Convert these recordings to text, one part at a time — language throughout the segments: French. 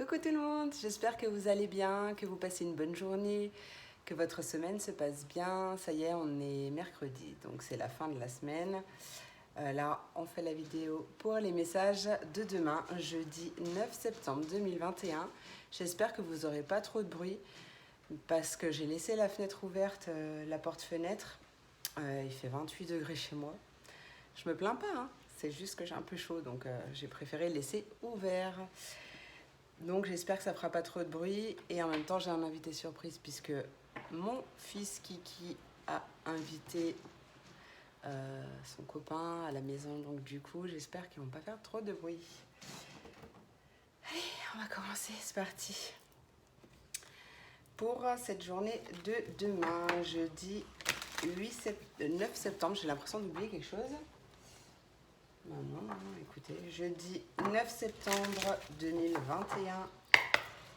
Coucou tout le monde, j'espère que vous allez bien, que vous passez une bonne journée, que votre semaine se passe bien. Ça y est, on est mercredi, donc c'est la fin de la semaine. Là, on fait la vidéo pour les messages de demain, jeudi 9 septembre 2021. J'espère que vous n'aurez pas trop de bruit parce que j'ai laissé la fenêtre ouverte, la porte-fenêtre. Il fait 28 degrés chez moi. Je me plains pas, hein. C'est juste que j'ai un peu chaud, donc j'ai préféré le laisser ouvert. Donc j'espère que ça fera pas trop de bruit. Et en même temps, j'ai un invité surprise puisque mon fils Kiki a invité son copain à la maison. Donc du coup, j'espère qu'ils vont pas faire trop de bruit. Allez, on va commencer, c'est parti. Pour cette journée de demain, jeudi 9 septembre, j'ai l'impression d'oublier quelque chose. Non, écoutez, jeudi 9 septembre 2021,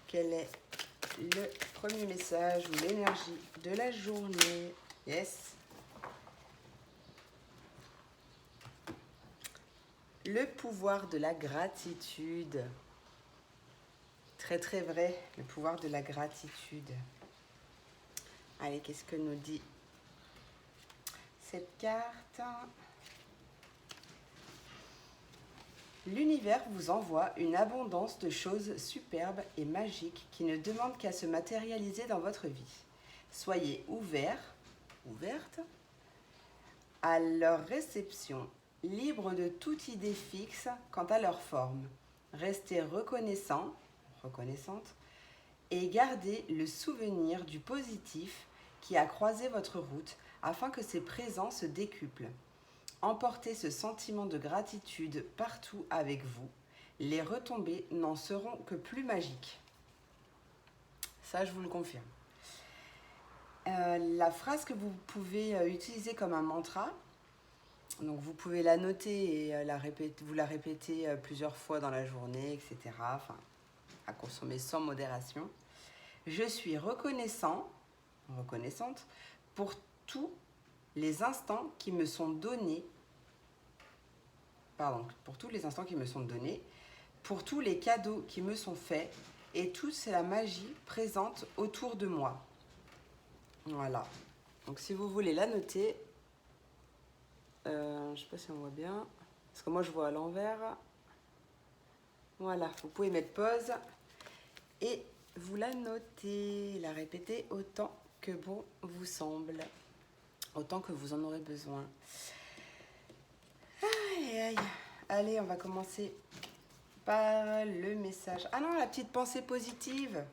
quel est le premier message ou l'énergie de la journée? Yes. Le pouvoir de la gratitude. Très très vrai, le pouvoir de la gratitude. Allez, qu'est-ce que nous dit cette carte? L'univers vous envoie une abondance de choses superbes et magiques qui ne demandent qu'à se matérialiser dans votre vie. Soyez ouverte à leur réception, libre de toute idée fixe quant à leur forme. Restez reconnaissante et gardez le souvenir du positif qui a croisé votre route afin que ses présents se décuplent. Emportez ce sentiment de gratitude partout avec vous. Les retombées n'en seront que plus magiques. Ça, je vous le confirme. La phrase que vous pouvez utiliser comme un mantra, donc vous pouvez la noter et vous la répéter plusieurs fois dans la journée, etc. Enfin, à consommer sans modération. Je suis reconnaissante pour tous les instants qui me sont donnés. Pour tous les instants qui me sont donnés, pour tous les cadeaux qui me sont faits et toute la magie présente autour de moi. Voilà. Donc si vous voulez la noter, je ne sais pas si on voit bien, parce que moi je vois à l'envers. Voilà, vous pouvez mettre pause et vous la notez, la répétez autant que bon vous semble, autant que vous en aurez besoin. Aïe, aïe. Allez, on va commencer par le message. Ah non, la petite pensée positive.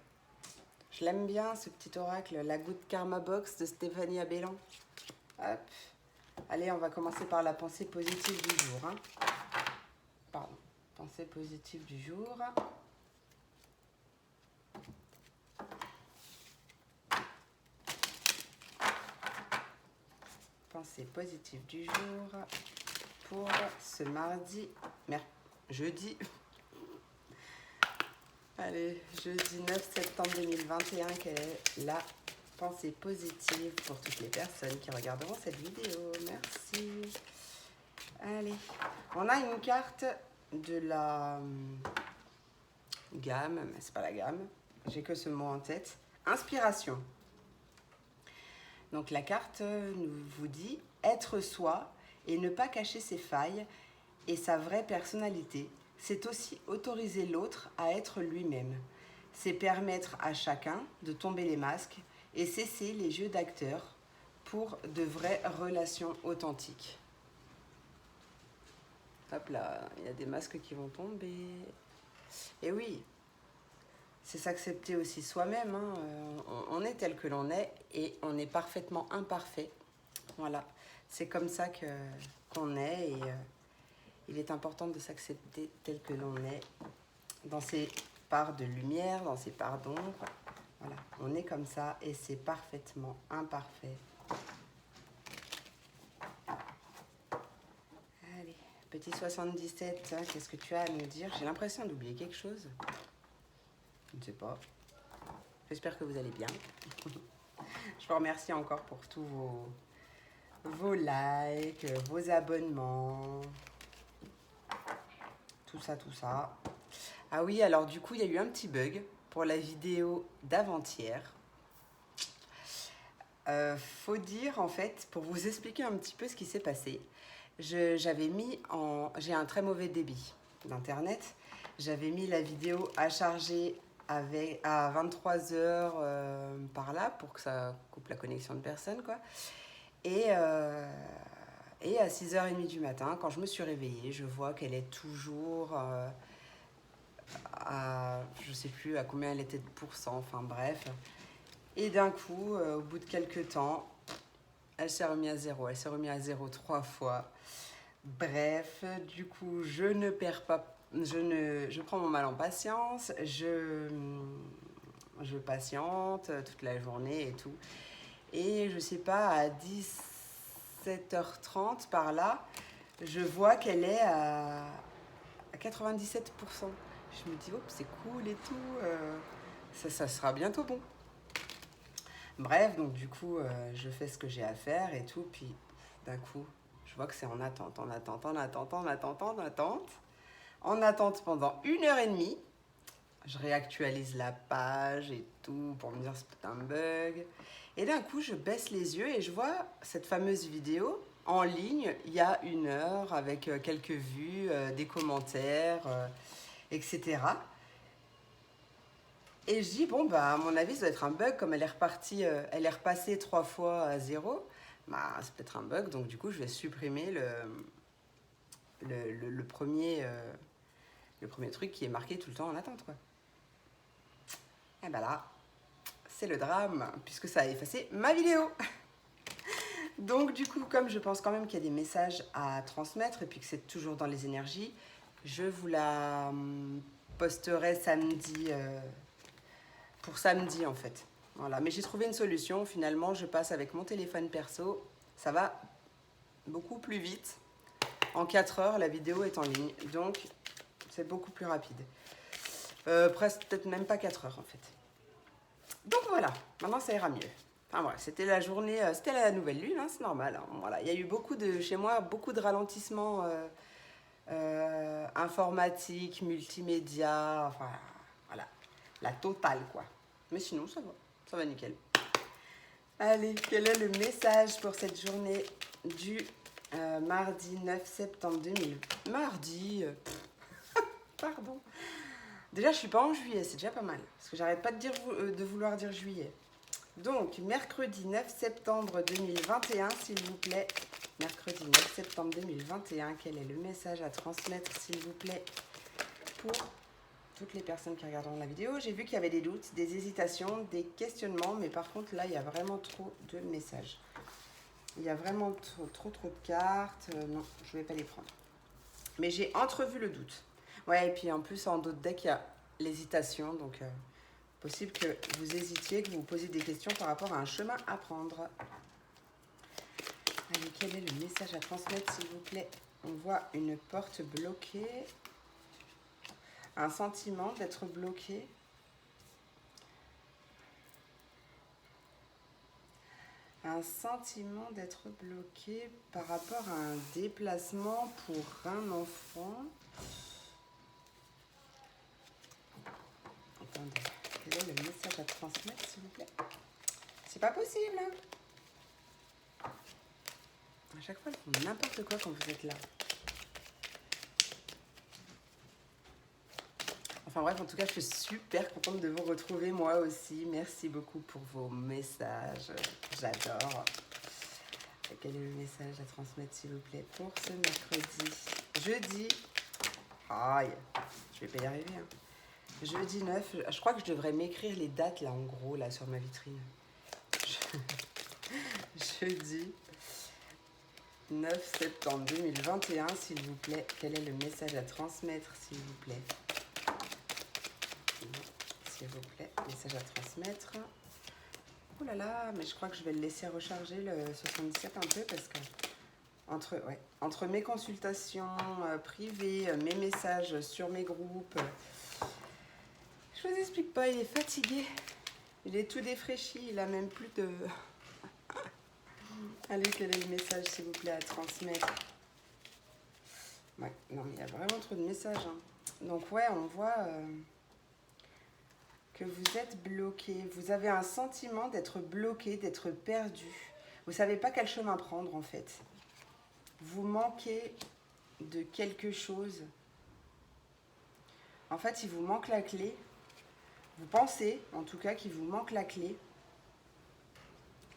Je l'aime bien, ce petit oracle, la Good Karma Box de Stéphanie Abellan. Hop. Allez, on va commencer par la pensée positive du jour. Hein. Pardon. Pensée positive du jour. Pensée positive du jour pour ce jeudi. Allez, jeudi 9 septembre 2021, quelle est la pensée positive pour toutes les personnes qui regarderont cette vidéo? Merci. Allez, on a une carte de la gamme, mais c'est pas la gamme, j'ai que ce mot en tête. Inspiration. Donc la carte vous dit être soi et ne pas cacher ses failles et sa vraie personnalité. C'est aussi autoriser l'autre à être lui-même. C'est permettre à chacun de tomber les masques et cesser les jeux d'acteurs pour de vraies relations authentiques. Hop là, il y a des masques qui vont tomber. Et oui, c'est s'accepter aussi soi-même. Hein. On est tel que l'on est et on est parfaitement imparfait. Voilà, c'est comme ça qu'on est et il est important de s'accepter tel que l'on est, dans ses parts de lumière, dans ses parts d'ombre. Voilà, on est comme ça et c'est parfaitement imparfait. Allez, petit 77, hein, qu'est-ce que tu as à nous dire? J'ai l'impression d'oublier quelque chose. Je ne sais pas. J'espère que vous allez bien. Je vous remercie encore pour tous vos likes, vos abonnements. Tout ça. Ah oui, alors du coup, il y a eu un petit bug pour la vidéo d'avant-hier. Faut dire, en fait, pour vous expliquer un petit peu ce qui s'est passé, j'avais mis en... J'ai un très mauvais débit d'internet. J'avais mis la vidéo à charger à 23 heures par là pour que ça coupe la connexion de personne, quoi. Et, euh, et à 6h30 du matin, quand je me suis réveillée, je vois qu'elle est toujours je sais plus à combien elle était de pourcents, enfin bref. Et d'un coup, au bout de quelques temps, elle s'est remise à zéro. Elle s'est remise à zéro 3 fois. Bref, du coup, je ne perds pas. Je prends mon mal en patience. Je patiente toute la journée et tout. Et je sais pas, à 17h30 par là, je vois qu'elle est à 97%. Je me dis, oh, c'est cool et tout. Ça sera bientôt bon. Bref, donc du coup, je fais ce que j'ai à faire et tout. Puis d'un coup, je vois que c'est en attente, en attente, en attente, en attente, en attente. En attente pendant 1h30. Je réactualise la page et tout pour me dire c'est peut-être un bug. Et d'un coup, je baisse les yeux et je vois cette fameuse vidéo en ligne il y a 1 heure avec quelques vues, des commentaires, etc. Et je dis, bon, bah, à mon avis, ça doit être un bug, comme elle est repartie, elle est repassée 3 fois à zéro. Bah, c'est peut-être un bug, donc du coup, je vais supprimer le premier truc qui est marqué tout le temps en attente, quoi. Et bah là, c'est le drame, puisque ça a effacé ma vidéo. Donc du coup, comme je pense quand même qu'il y a des messages à transmettre, et puis que c'est toujours dans les énergies, je vous la posterai samedi, pour samedi en fait. Voilà, mais j'ai trouvé une solution, finalement je passe avec mon téléphone perso, ça va beaucoup plus vite. En 4 heures, la vidéo est en ligne, donc c'est beaucoup plus rapide. Presque peut-être même pas 4 heures en fait. Donc voilà, maintenant ça ira mieux. Enfin voilà, c'était la journée, c'était la nouvelle lune, hein, c'est normal. Hein, voilà. Il y a eu chez moi, beaucoup de ralentissements informatiques, multimédia, enfin voilà, la totale quoi. Mais sinon ça va nickel. Allez, quel est le message pour cette journée du mardi 9 septembre 2000? Mardi, pardon. Déjà, je suis pas en juillet, c'est déjà pas mal. Parce que j'arrête pas de vouloir dire juillet. Donc, mercredi 9 septembre 2021, s'il vous plaît. Mercredi 9 septembre 2021, quel est le message à transmettre, s'il vous plaît, pour toutes les personnes qui regarderont la vidéo? J'ai vu qu'il y avait des doutes, des hésitations, des questionnements, mais par contre, là, il y a vraiment trop de messages. Il y a vraiment trop de cartes. Non, je ne vais pas les prendre. Mais j'ai entrevu le doute. Ouais, et puis en plus, en d'autres decks, il y a l'hésitation, donc possible que vous hésitiez, que vous vous posiez des questions par rapport à un chemin à prendre. Allez, quel est le message à transmettre, s'il vous plaît? On voit une porte bloquée, un sentiment d'être bloqué. Un sentiment d'être bloqué par rapport à un déplacement pour un enfant. Attendez, quel est le message à transmettre, s'il vous plaît? C'est pas possible, hein? À chaque fois, ils font n'importe quoi quand vous êtes là. Enfin bref, en tout cas, je suis super contente de vous retrouver, moi aussi. Merci beaucoup pour vos messages. J'adore. Quel est le message à transmettre, s'il vous plaît, pour ce mercredi? Jeudi. Aïe, je vais pas y arriver, hein. Jeudi 9, je crois que je devrais m'écrire les dates, là, en gros, là, sur ma vitrine. Jeudi 9 septembre 2021, s'il vous plaît. Quel est le message à transmettre, s'il vous plaît? S'il vous plaît, message à transmettre. Oh là là, mais je crois que je vais le laisser recharger le 77 un peu parce que entre mes consultations privées, mes messages sur mes groupes, je vous explique pas, il est fatigué. Il est tout défraîchi, il a même plus de... Allez, quel est le message, s'il vous plaît, à transmettre? Ouais, non, mais il y a vraiment trop de messages, hein. Donc ouais, on voit que vous êtes bloqué. Vous avez un sentiment d'être bloqué, d'être perdu. Vous ne savez pas quel chemin prendre en fait. Vous manquez de quelque chose. En fait, il vous manque la clé. Vous pensez, en tout cas, qu'il vous manque la clé.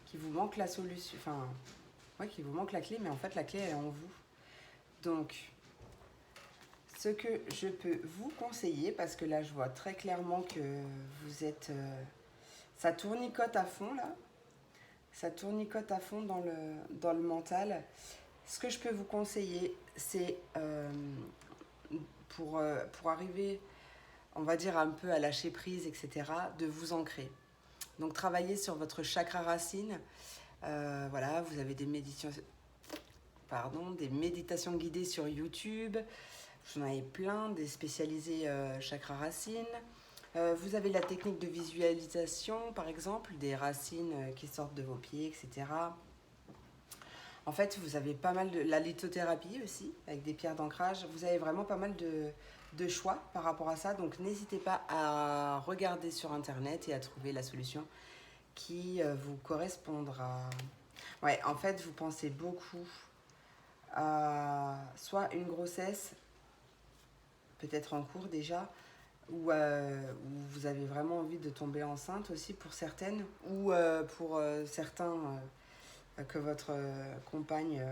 Qu'il vous manque la solution. Enfin, ouais, qu'il vous manque la clé, mais en fait, la clé, elle est en vous. Donc, ce que je peux vous conseiller, parce que là, je vois très clairement que vous êtes... ça tournicote à fond, là. Ça tournicote à fond dans le mental. Ce que je peux vous conseiller, c'est pour arriver, on va dire, un peu à lâcher prise, etc., de vous ancrer. Donc, travaillez sur votre chakra racine. Voilà, vous avez des méditations guidées sur YouTube. J'en avais plein, des spécialisés chakra racine. Vous avez la technique de visualisation, par exemple, des racines qui sortent de vos pieds, etc. En fait, vous avez pas mal de... La lithothérapie aussi, avec des pierres d'ancrage. Vous avez vraiment pas mal de choix par rapport à ça. Donc, n'hésitez pas à regarder sur Internet et à trouver la solution qui vous correspondra. Ouais, en fait, vous pensez beaucoup à soit une grossesse, peut-être en cours déjà, ou vous avez vraiment envie de tomber enceinte aussi pour certaines, ou pour certains que votre compagne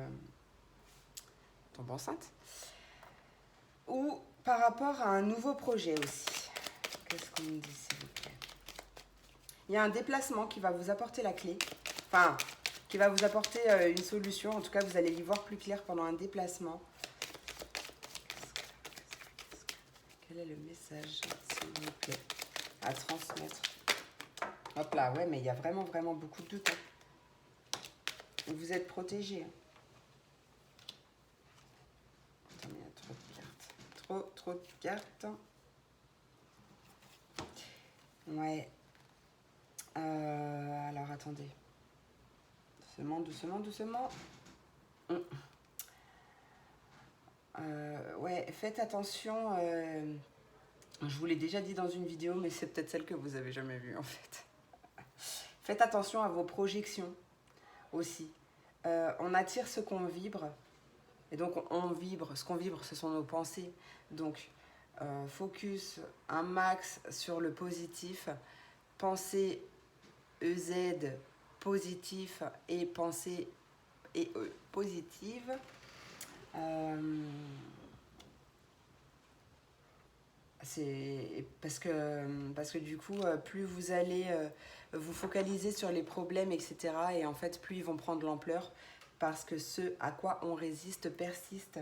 tombe enceinte, ou par rapport à un nouveau projet aussi. Qu'est-ce qu'on me dit, s'il vous plaît? Il y a un déplacement qui va vous apporter la clé, enfin, qui va vous apporter une solution. En tout cas, vous allez y voir plus clair pendant un déplacement. Quel est le message, s'il vous plaît, à transmettre? Hop là, ouais, mais il y a vraiment, vraiment beaucoup de doutes. Hein. Vous êtes protégé. Attends, mais il y a trop de cartes. Trop de cartes. Ouais. Alors, attendez. Doucement. Ouais, faites attention. Je vous l'ai déjà dit dans une vidéo, mais c'est peut-être celle que vous avez jamais vue en fait. Faites attention à vos projections aussi. On attire ce qu'on vibre. Et donc on vibre. Ce qu'on vibre, ce sont nos pensées. Donc focus un max sur le positif. Pensez EZ positif et pensée positive. C'est parce que du coup, plus vous allez vous focaliser sur les problèmes, etc. Et en fait, plus ils vont prendre l'ampleur parce que ce à quoi on résiste persiste.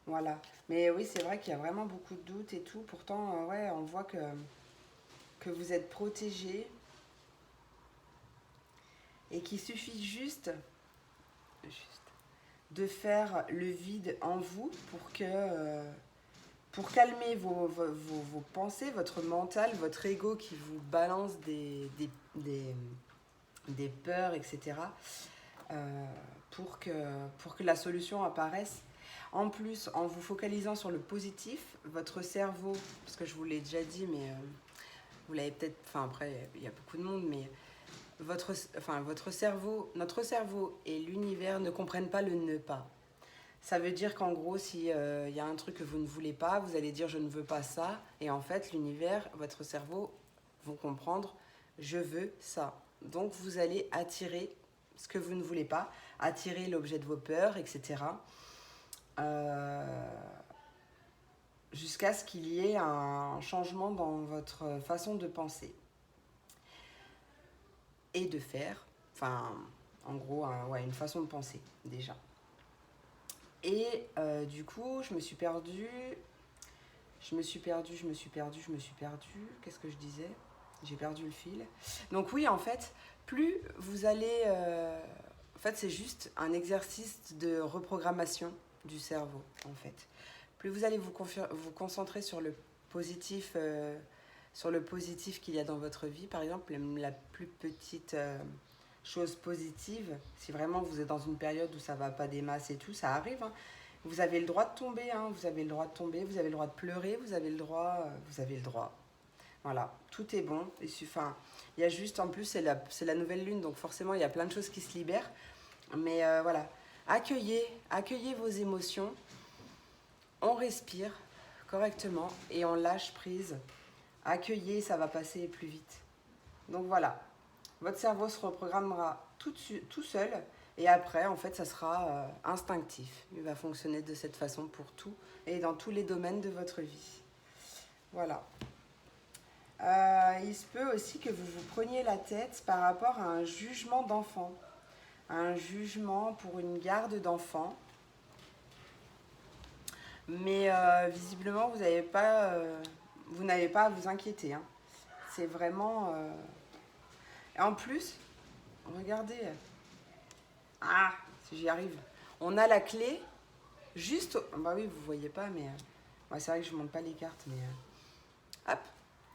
Voilà. Mais oui, c'est vrai qu'il y a vraiment beaucoup de doutes et tout. Pourtant, ouais, on voit que vous êtes protégé et qu'il suffit juste de faire le vide en vous pour calmer vos pensées, votre mental, votre ego qui vous balance des peurs, etc. Pour que la solution apparaisse. En plus, en vous focalisant sur le positif, votre cerveau, parce que je vous l'ai déjà dit, mais vous l'avez peut-être... Enfin, après, il y a beaucoup de monde, mais votre cerveau, notre cerveau et l'univers ne comprennent pas le ne pas. Ça veut dire qu'en gros, s'il y a un truc que vous ne voulez pas, vous allez dire je ne veux pas ça. Et en fait, l'univers, votre cerveau vont comprendre je veux ça. Donc vous allez attirer ce que vous ne voulez pas, attirer l'objet de vos peurs, etc. Jusqu'à ce qu'il y ait un changement dans votre façon de penser et de faire. Enfin, en gros, ouais, une façon de penser déjà. Et du coup, je me suis perdue. Qu'est-ce que je disais? J'ai perdu le fil. Donc oui, en fait, plus vous allez... en fait, c'est juste un exercice de reprogrammation du cerveau, en fait. Plus vous allez vous concentrer sur le positif qu'il y a dans votre vie, par exemple, la plus petite chose positive, si vraiment vous êtes dans une période où ça va pas des masses et tout, ça arrive, hein, Vous avez le droit de tomber, hein, vous avez le droit de tomber, vous avez le droit de pleurer, vous avez le droit, vous avez le droit. Voilà, tout est bon. Enfin, il y a juste, en plus, c'est la nouvelle lune, donc forcément, il y a plein de choses qui se libèrent. Mais voilà, accueillez vos émotions, on respire correctement et on lâche prise. Accueillez, ça va passer plus vite. Donc voilà, votre cerveau se reprogrammera tout seul et après, en fait, ça sera instinctif. Il va fonctionner de cette façon pour tout et dans tous les domaines de votre vie. Voilà. Il se peut aussi que vous vous preniez la tête par rapport à un jugement d'enfant. Un jugement pour une garde d'enfant. Mais visiblement, vous n'avez pas à vous inquiéter. Hein. C'est vraiment... Et en plus, regardez. Ah, si j'y arrive. On a la clé juste... Bah oui, vous ne voyez pas, mais... Ouais, c'est vrai que je ne montre pas les cartes, mais... Hop.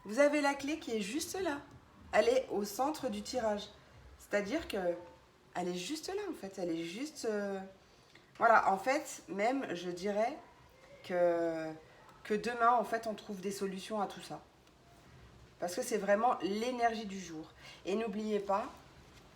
Vous avez la clé qui est juste là. Elle est au centre du tirage. C'est-à-dire que elle est juste là, en fait. Elle est juste... Voilà, en fait, même, je dirais que demain, en fait, on trouve des solutions à tout ça. Parce que c'est vraiment l'énergie du jour. Et n'oubliez pas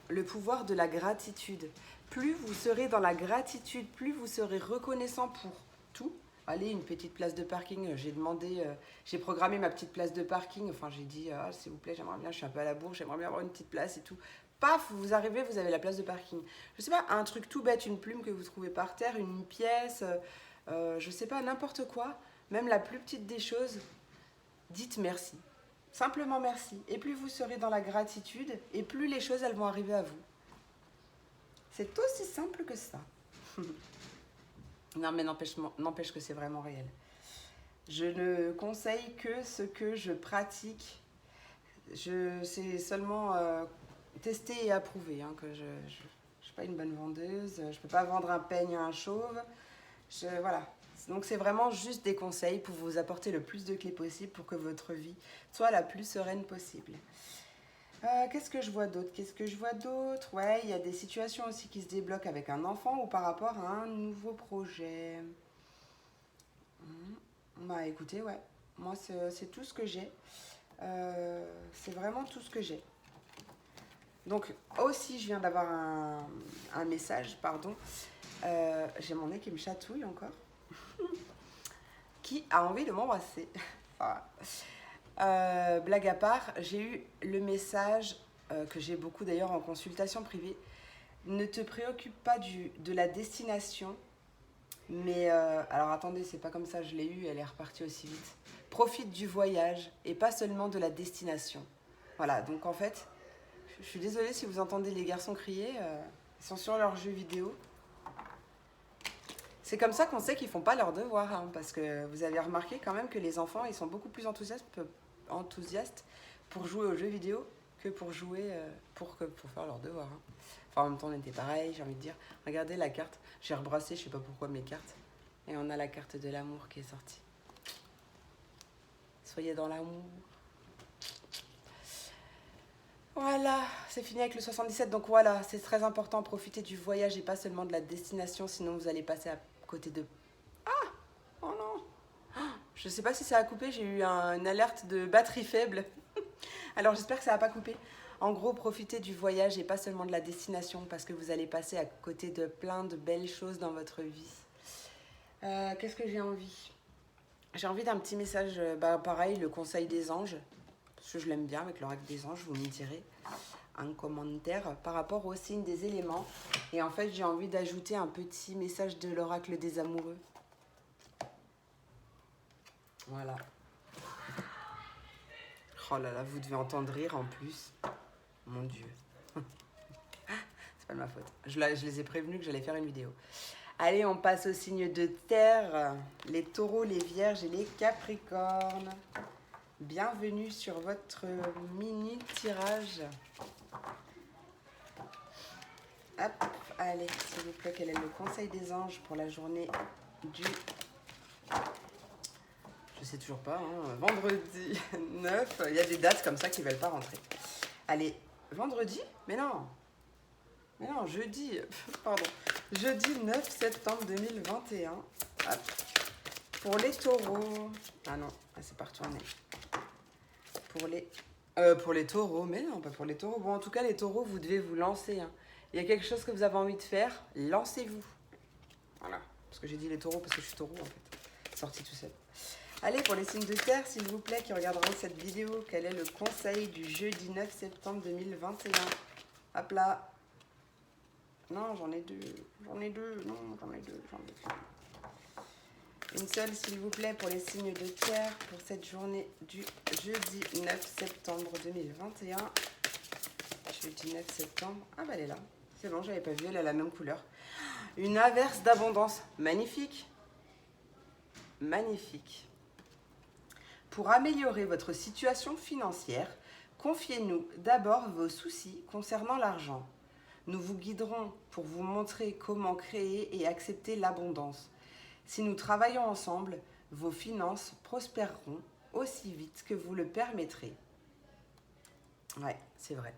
le pouvoir de la gratitude. Plus vous serez dans la gratitude, plus vous serez reconnaissant pour tout. Allez, une petite place de parking, j'ai programmé ma petite place de parking. Enfin, j'ai dit, ah, s'il vous plaît, j'aimerais bien, je suis un peu à la bourre, j'aimerais bien avoir une petite place et tout. Paf, vous arrivez, vous avez la place de parking. Je sais pas, un truc tout bête, une plume que vous trouvez par terre, une pièce, je sais pas, n'importe quoi. Même la plus petite des choses, dites merci. Simplement merci. Et plus vous serez dans la gratitude, et plus les choses, elles vont arriver à vous. C'est aussi simple que ça. Non, mais n'empêche que c'est vraiment réel. Je ne conseille que ce que je pratique. C'est seulement tester et approuver. Hein, que je ne suis pas une bonne vendeuse. Je ne peux pas vendre un peigne à un chauve. Voilà. Donc, c'est vraiment juste des conseils pour vous apporter le plus de clés possible pour que votre vie soit la plus sereine possible. Qu'est-ce que je vois d'autre? Ouais, il y a des situations aussi qui se débloquent avec un enfant ou par rapport à un nouveau projet. Bah écoutez, ouais, moi c'est tout ce que j'ai. C'est vraiment tout ce que j'ai. Donc aussi, je viens d'avoir un message, pardon. J'ai mon nez qui me chatouille encore. Qui a envie de m'embrasser. Blague à part, j'ai eu le message que j'ai beaucoup d'ailleurs en consultation privée. Ne te préoccupe pas de la destination, mais alors attendez, c'est pas comme ça, je l'ai eu, elle est repartie aussi vite. Profite du voyage et pas seulement de la destination. Voilà, donc en fait, je suis désolée si vous entendez les garçons crier, ils sont sur leurs jeux vidéo. C'est comme ça qu'on sait qu'ils font pas leurs devoirs, hein, parce que vous avez remarqué quand même que les enfants, ils sont beaucoup plus enthousiastes pour jouer aux jeux vidéo que pour jouer, pour faire leurs devoirs. Hein. Enfin, en même temps, on était pareil, j'ai envie de dire. Regardez la carte, j'ai rebrassé, je sais pas pourquoi, mes cartes. Et on a la carte de l'amour qui est sortie. Soyez dans l'amour. Voilà, c'est fini avec le 77. Donc voilà, c'est très important, profitez du voyage et pas seulement de la destination, sinon vous allez passer à côté de... Ah! Oh non! Je sais pas si ça a coupé, j'ai eu une alerte de batterie faible. Alors j'espère que ça n'a pas coupé. En gros, profitez du voyage et pas seulement de la destination parce que vous allez passer à côté de plein de belles choses dans votre vie. Qu'est-ce que j'ai envie? J'ai envie d'un petit message, pareil, le conseil des anges. Parce que je l'aime bien avec l'oracle des anges, vous me direz un commentaire par rapport au signe des éléments. Et en fait, j'ai envie d'ajouter un petit message de l'oracle des amoureux. Voilà. Oh là là, vous devez entendre rire en plus. Mon Dieu. C'est pas de ma faute. Je les ai prévenus que j'allais faire une vidéo. Allez, on passe au signe de terre. Les taureaux, les vierges et les capricornes. Bienvenue sur votre mini tirage. Hop, allez, s'il vous plaît, quel est le conseil des anges pour la journée du... Je sais toujours pas, hein, vendredi 9. Il y a des dates comme ça qui ne veulent pas rentrer. Allez, vendredi? Mais non, jeudi, pardon. Jeudi 9 septembre 2021. Hop. Pour les taureaux. Ah non, c'est pas retourné. Pour les taureaux, mais non, pas pour les taureaux. Bon, en tout cas, les taureaux, vous devez vous lancer. Hein. Il y a quelque chose que vous avez envie de faire, lancez-vous. Voilà. Parce que j'ai dit les taureaux parce que je suis taureau, en fait. Sorti tout seul. Allez, pour les signes de terre, s'il vous plaît, qui regarderont cette vidéo, quel est le conseil du jeudi 9 septembre 2021? Hop là. Non, j'en ai deux. J'en ai deux. Non, j'en ai deux. Une seule, s'il vous plaît, pour les signes de terre, pour cette journée du jeudi 9 septembre 2021. Jeudi 9 septembre. Ah bah elle est là. C'est bon, j'avais pas vu, elle a la même couleur. Une averse d'abondance. Magnifique. Magnifique. Pour améliorer votre situation financière, confiez-nous d'abord vos soucis concernant l'argent. Nous vous guiderons pour vous montrer comment créer et accepter l'abondance. Si nous travaillons ensemble, vos finances prospéreront aussi vite que vous le permettrez. Ouais, c'est vrai.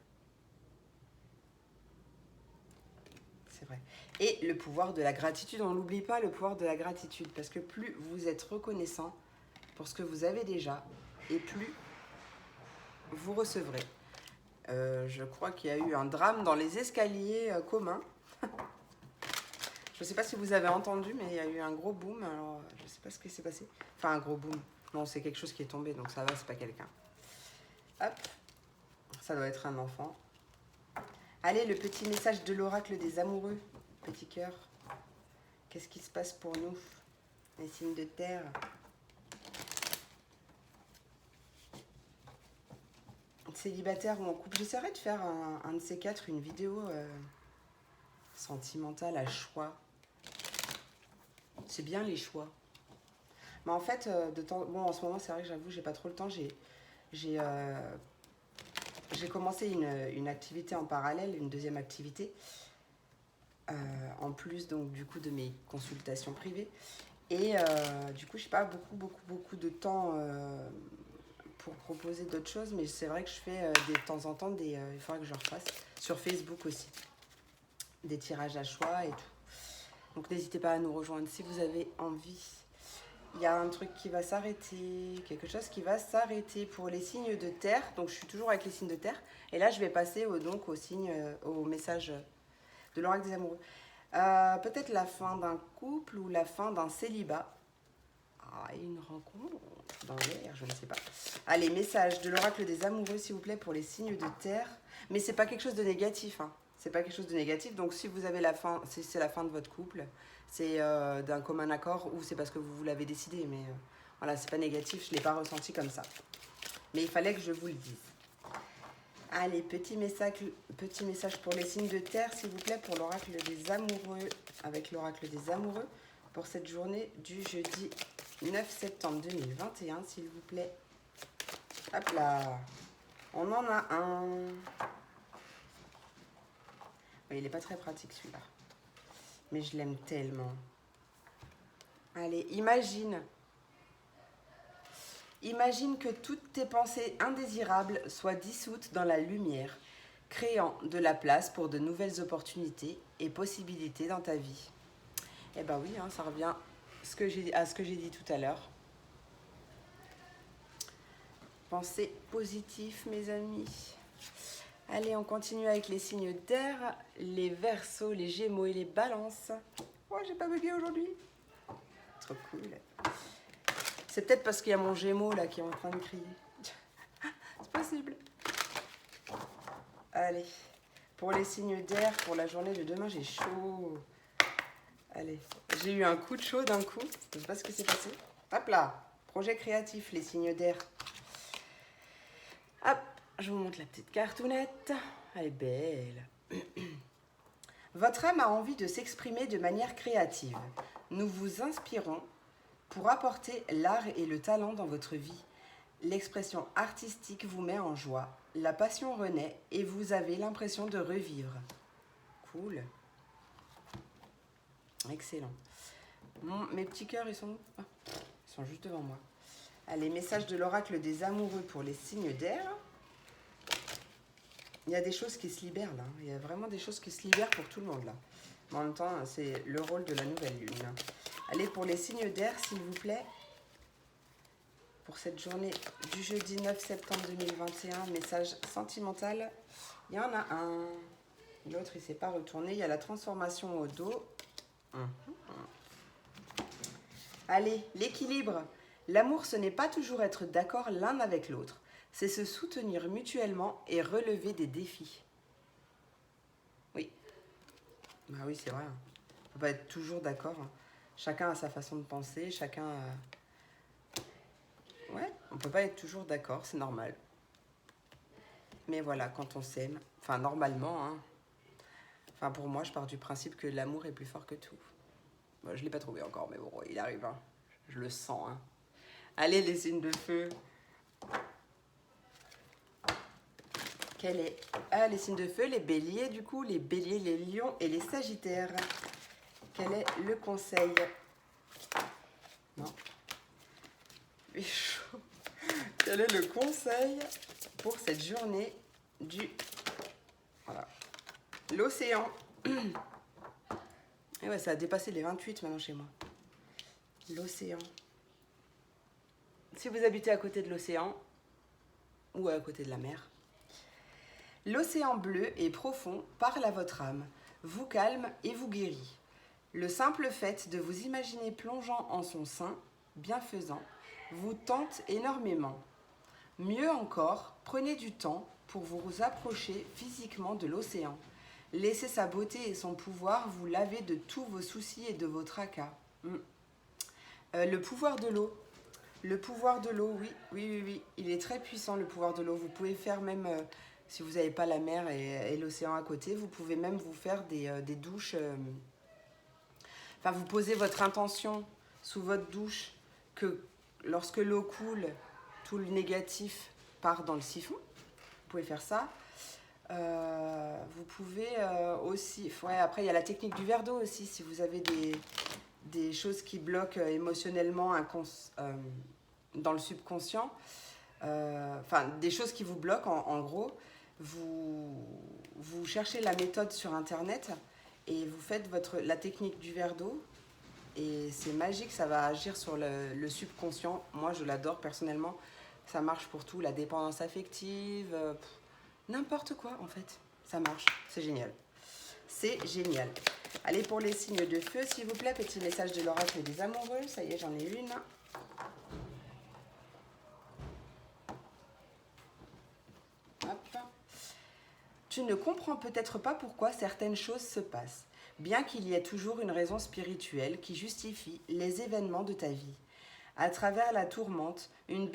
C'est vrai. Et le pouvoir de la gratitude, on n'oublie pas le pouvoir de la gratitude, parce que plus vous êtes reconnaissant pour ce que vous avez déjà, et plus vous recevrez. Je crois qu'il y a eu un drame dans les escaliers communs. Je ne sais pas si vous avez entendu, mais il y a eu un gros boom. Alors, je ne sais pas ce qui s'est passé. Enfin, un gros boom. Non, c'est quelque chose qui est tombé, donc ça va, c'est pas quelqu'un. Hop. Ça doit être un enfant. Allez, le petit message de l'oracle des amoureux. Petit cœur. Qu'est-ce qui se passe pour nous? Les signes de terre. Célibataire ou en couple. J'essaierai de faire un de ces quatre, une vidéo sentimentale à choix. C'est bien les choix. Mais en fait, bon, en ce moment, c'est vrai que j'avoue, j'ai pas trop le temps. J'ai commencé une activité en parallèle, une deuxième activité, en plus donc du coup de mes consultations privées. Et du coup, je n'ai pas beaucoup de temps pour proposer d'autres choses, mais c'est vrai que je fais de temps en temps il faudrait que je refasse sur Facebook aussi, des tirages à choix et tout. Donc n'hésitez pas à nous rejoindre si vous avez envie. Il y a un truc qui va s'arrêter, quelque chose qui va s'arrêter pour les signes de terre. Donc je suis toujours avec les signes de terre. Et là, je vais passer au message de l'oracle des amoureux. Peut-être la fin d'un couple ou la fin d'un célibat. Ah, une rencontre dans l'air, je ne sais pas. Allez, message de l'oracle des amoureux, s'il vous plaît, pour les signes de terre. Mais c'est pas quelque chose de négatif, hein. C'est pas quelque chose de négatif. Donc si vous avez la fin, si c'est la fin de votre couple, c'est d'un commun accord ou c'est parce que vous l'avez décidé. Mais voilà, c'est pas négatif, je l'ai pas ressenti comme ça. Mais il fallait que je vous le dise. Allez, petit message pour les signes de terre, s'il vous plaît, pour l'oracle des amoureux, avec l'oracle des amoureux, pour cette journée du jeudi 9 septembre 2021, s'il vous plaît. Hop là, on en a un. Oui, il n'est pas très pratique celui-là, mais je l'aime tellement. Allez, imagine que toutes tes pensées indésirables soient dissoutes dans la lumière, créant de la place pour de nouvelles opportunités et possibilités dans ta vie. Eh ben oui, hein, ça revient à ce que j'ai dit tout à l'heure. Pensez positif, mes amis. Allez, on continue avec les signes d'air, les Verseaux, les Gémeaux et les Balances. Oh, j'ai pas bugué aujourd'hui. Trop cool. C'est peut-être parce qu'il y a mon Gémeaux là qui est en train de crier. C'est possible. Allez, pour les signes d'air, pour la journée de demain, j'ai chaud. Allez, j'ai eu un coup de chaud d'un coup. Je ne sais pas ce qui s'est passé. Hop là, projet créatif, les signes d'air. Hop, je vous montre la petite cartoonette. Elle est belle. Votre âme a envie de s'exprimer de manière créative. Nous vous inspirons pour apporter l'art et le talent dans votre vie. L'expression artistique vous met en joie. La passion renaît et vous avez l'impression de revivre. Cool. Excellent. Mes petits cœurs, ils sont où? Ah, ils sont juste devant moi. Allez, message de l'oracle des amoureux pour les signes d'air. Il y a des choses qui se libèrent là. Il y a vraiment des choses qui se libèrent pour tout le monde là. En même temps, c'est le rôle de la nouvelle lune. Allez, pour les signes d'air, s'il vous plaît. Pour cette journée du jeudi 9 septembre 2021, message sentimental. Il y en a un. L'autre, il ne s'est pas retourné. Il y a la transformation au dos. Allez, l'équilibre. L'amour, ce n'est pas toujours être d'accord l'un avec l'autre. C'est se soutenir mutuellement et relever des défis. Oui. Bah oui, c'est vrai. On va être toujours d'accord. Chacun a sa façon de penser. Chacun a... Ouais, on peut pas être toujours d'accord, c'est normal. Mais voilà, quand on s'aime, enfin normalement, hein. Enfin pour moi, je pars du principe que l'amour est plus fort que tout. Bon, je l'ai pas trouvé encore, mais bon, il arrive, hein. Je le sens, hein. Allez, les signes de feu. Quel est... Ah, les signes de feu, les béliers, du coup, les béliers, les lions et les sagittaires. Quel est le conseil? Non. Il est chaud. Quel est le conseil pour cette journée du... Voilà. L'océan. Et ouais, ça a dépassé les 28 maintenant chez moi. L'océan. Si vous habitez à côté de l'océan ou à côté de la mer, l'océan bleu et profond parle à votre âme, vous calme et vous guérit. Le simple fait de vous imaginer plongeant en son sein, bienfaisant, vous tente énormément. Mieux encore, prenez du temps pour vous approcher physiquement de l'océan. Laissez sa beauté et son pouvoir vous laver de tous vos soucis et de vos tracas. Le pouvoir de l'eau. Le pouvoir de l'eau, oui. Il est très puissant, le pouvoir de l'eau. Vous pouvez faire même, si vous n'avez pas la mer et l'océan à côté, vous pouvez même vous faire des douches. Enfin, vous posez votre intention sous votre douche que lorsque l'eau coule, tout le négatif part dans le siphon. Vous pouvez faire ça. Vous pouvez aussi... Ouais, après, il y a la technique du verre d'eau aussi, si vous avez des choses qui bloquent émotionnellement dans le subconscient. Enfin, des choses qui vous bloquent, en gros. Vous cherchez la méthode sur Internet et vous faites la technique du verre d'eau. Et c'est magique, ça va agir sur le subconscient. Moi, je l'adore personnellement. Ça marche pour tout, la dépendance affective... n'importe quoi en fait, ça marche, c'est génial. C'est génial. Allez, pour les signes de feu, s'il vous plaît, petit message de l'oracle des amoureux. Ça y est, j'en ai une. Hop. Tu ne comprends peut-être pas pourquoi certaines choses se passent, bien qu'il y ait toujours une raison spirituelle qui justifie les événements de ta vie. À travers la tourmente, une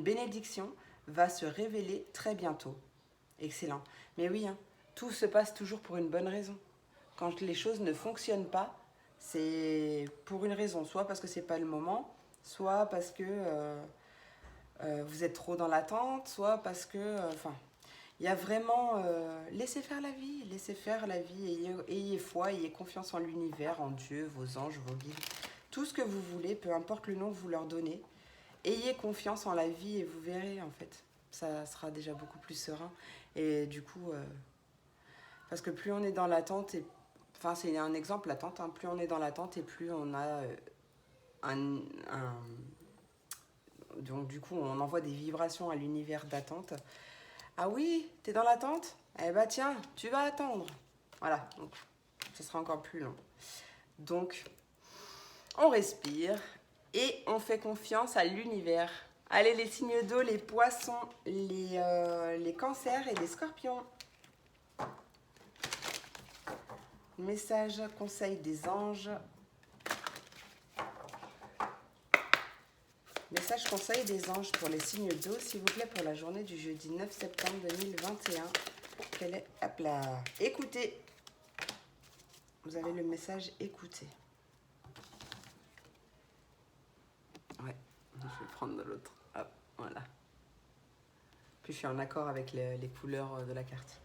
bénédiction va se révéler très bientôt. Excellent. Mais oui, hein, tout se passe toujours pour une bonne raison. Quand les choses ne fonctionnent pas, c'est pour une raison. Soit parce que c'est pas le moment, soit parce que vous êtes trop dans l'attente, soit parce que... il y a vraiment... laissez faire la vie, ayez foi, ayez confiance en l'univers, en Dieu, vos anges, vos guides. Tout ce que vous voulez, peu importe le nom que vous leur donnez. Ayez confiance en la vie et vous verrez en fait. Ça sera déjà beaucoup plus serein. Et du coup, parce que plus on est dans l'attente, enfin c'est un exemple, l'attente, hein, plus on est dans l'attente et plus on a donc du coup on envoie des vibrations à l'univers d'attente. Ah oui, t'es dans l'attente? Eh bah tiens, tu vas attendre. Voilà, donc ça sera encore plus long. Donc, on respire et on fait confiance à l'univers. Allez, les signes d'eau, les poissons, les cancers et les scorpions. Message, conseil des anges. Message, conseil des anges pour les signes d'eau, s'il vous plaît, pour la journée du jeudi 9 septembre 2021. Quel est... Hop là. Écoutez. Vous avez le message écoutez. Ouais, je vais prendre de l'autre. Hop, voilà. Puis je suis en accord avec les couleurs de la carte.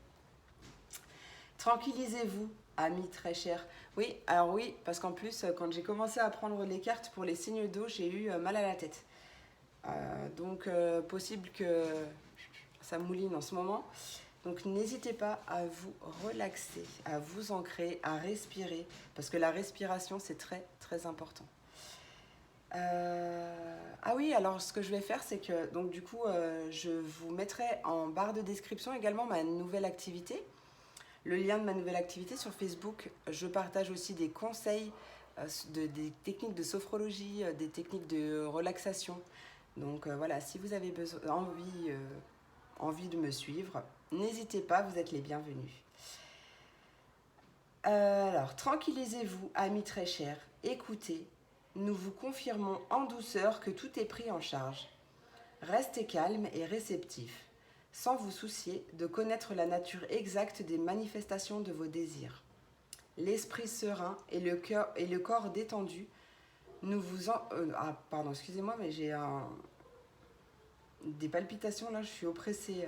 Tranquillisez-vous, amis très chers. Oui, alors oui, parce qu'en plus, quand j'ai commencé à prendre les cartes pour les signes d'eau, j'ai eu mal à la tête. Donc, possible que ça mouline en ce moment. Donc n'hésitez pas à vous relaxer, à vous ancrer, à respirer, parce que la respiration, c'est très très important. Ah oui, alors ce que je vais faire, c'est que donc du coup, je vous mettrai en barre de description également ma nouvelle activité, le lien de ma nouvelle activité sur Facebook. Je partage aussi des conseils, des techniques de sophrologie, des techniques de relaxation. Donc voilà, si vous avez envie de me suivre, n'hésitez pas, vous êtes les bienvenus. Alors, tranquillisez-vous, amis très chers, écoutez, nous vous confirmons en douceur que tout est pris en charge. Restez calme et réceptif, sans vous soucier de connaître la nature exacte des manifestations de vos désirs. L'esprit serein et le corps détendu, nous vous en... pardon, excusez-moi, mais j'ai des palpitations là, je suis oppressée.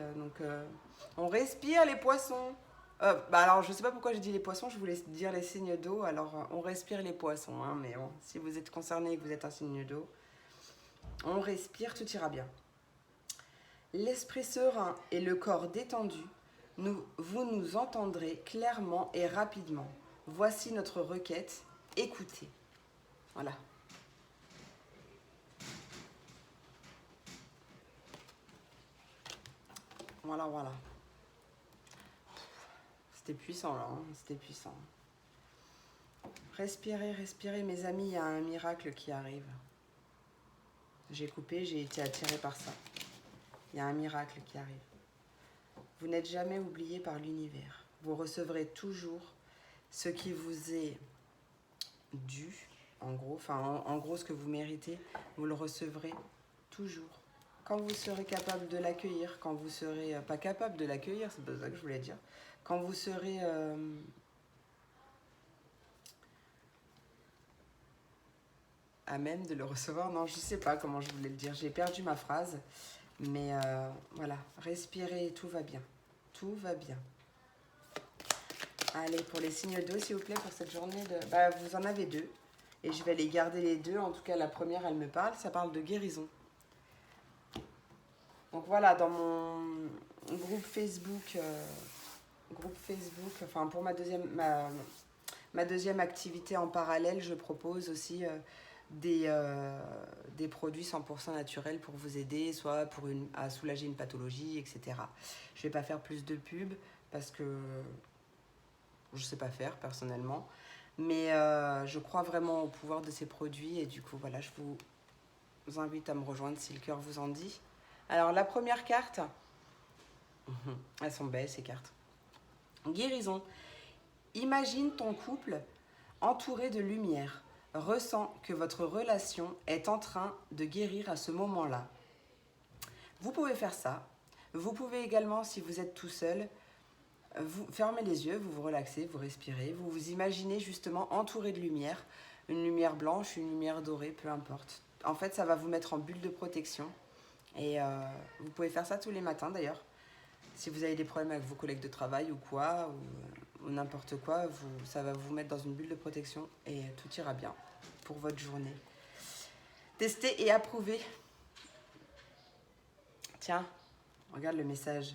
On respire les poissons. Alors, je sais pas pourquoi j'ai dit les poissons, je voulais dire les signes d'eau. Alors, on respire les poissons, hein, mais bon, si vous êtes concerné et que vous êtes un signe d'eau, on respire, tout ira bien. L'esprit serein et le corps détendu, vous nous entendrez clairement et rapidement. Voici notre requête, écoutez. Voilà. Voilà. C'était puissant là, hein, c'était puissant. Respirez, respirez, mes amis, il y a un miracle qui arrive. J'ai coupé, j'ai été attirée par ça. Il y a un miracle qui arrive. Vous n'êtes jamais oublié par l'univers. Vous recevrez toujours ce qui vous est dû, en gros ce que vous méritez, vous le recevrez toujours. Quand vous serez capable de l'accueillir, quand vous serez pas capable de l'accueillir, c'est pas ça que je voulais dire. Quand vous serez à même de le recevoir, non, je sais pas comment je voulais le dire, j'ai perdu ma phrase, mais voilà, respirez, tout va bien, tout va bien. Allez, pour les signes d'eau, s'il vous plaît, pour cette journée de... vous en avez deux, et je vais les garder les deux. En tout cas, la première, elle me parle, ça parle de guérison. Donc voilà, dans mon groupe Facebook, enfin pour ma deuxième activité en parallèle, je propose aussi des produits 100% naturels pour vous aider, soit à soulager une pathologie, etc. Je ne vais pas faire plus de pub parce que je ne sais pas faire personnellement, mais je crois vraiment au pouvoir de ces produits et du coup, voilà, je vous invite à me rejoindre si le cœur vous en dit. Alors, la première carte, elles sont belles ces cartes. Guérison. Imagine ton couple entouré de lumière. Ressens que votre relation est en train de guérir à ce moment-là. Vous pouvez faire ça. Vous pouvez également, si vous êtes tout seul, vous fermez les yeux, vous vous relaxez, vous respirez. Vous vous imaginez justement entouré de lumière. Une lumière blanche, une lumière dorée, peu importe. En fait, ça va vous mettre en bulle de protection. Et vous pouvez faire ça tous les matins d'ailleurs. Si vous avez des problèmes avec vos collègues de travail ou quoi, ou n'importe quoi, ça va vous mettre dans une bulle de protection et tout ira bien pour votre journée. Testez et approuvez. Tiens, regarde le message.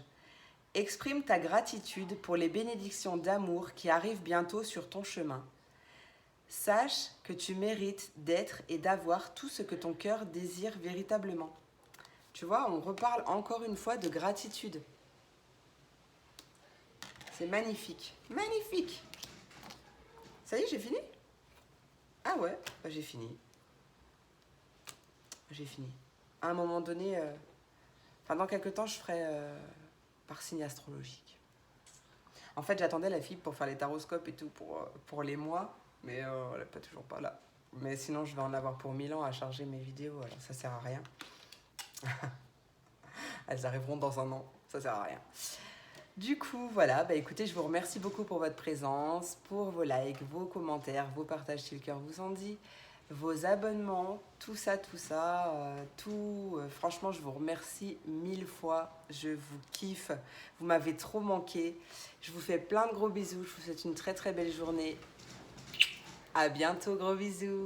Exprime ta gratitude pour les bénédictions d'amour qui arrivent bientôt sur ton chemin. Sache que tu mérites d'être et d'avoir tout ce que ton cœur désire véritablement. Tu vois, on reparle encore une fois de gratitude. C'est magnifique. Magnifique. Ça y est, j'ai fini? Ah ouais, j'ai fini. J'ai fini. À un moment donné, dans quelques temps, je ferai par signe astrologique. En fait, j'attendais la fille pour faire les taroscopes et tout pour les mois, mais elle n'est pas toujours pas là. Mais sinon, je vais en avoir pour 1000 ans à charger mes vidéos, alors ça sert à rien. Elles arriveront dans un an, ça sert à rien. Du coup, voilà, écoutez, je vous remercie beaucoup pour votre présence, pour vos likes, vos commentaires, vos partages si le cœur vous en dit, vos abonnements, tout ça, franchement, je vous remercie 1000 fois, je vous kiffe, vous m'avez trop manqué, je vous fais plein de gros bisous, je vous souhaite une très très belle journée, à bientôt, gros bisous.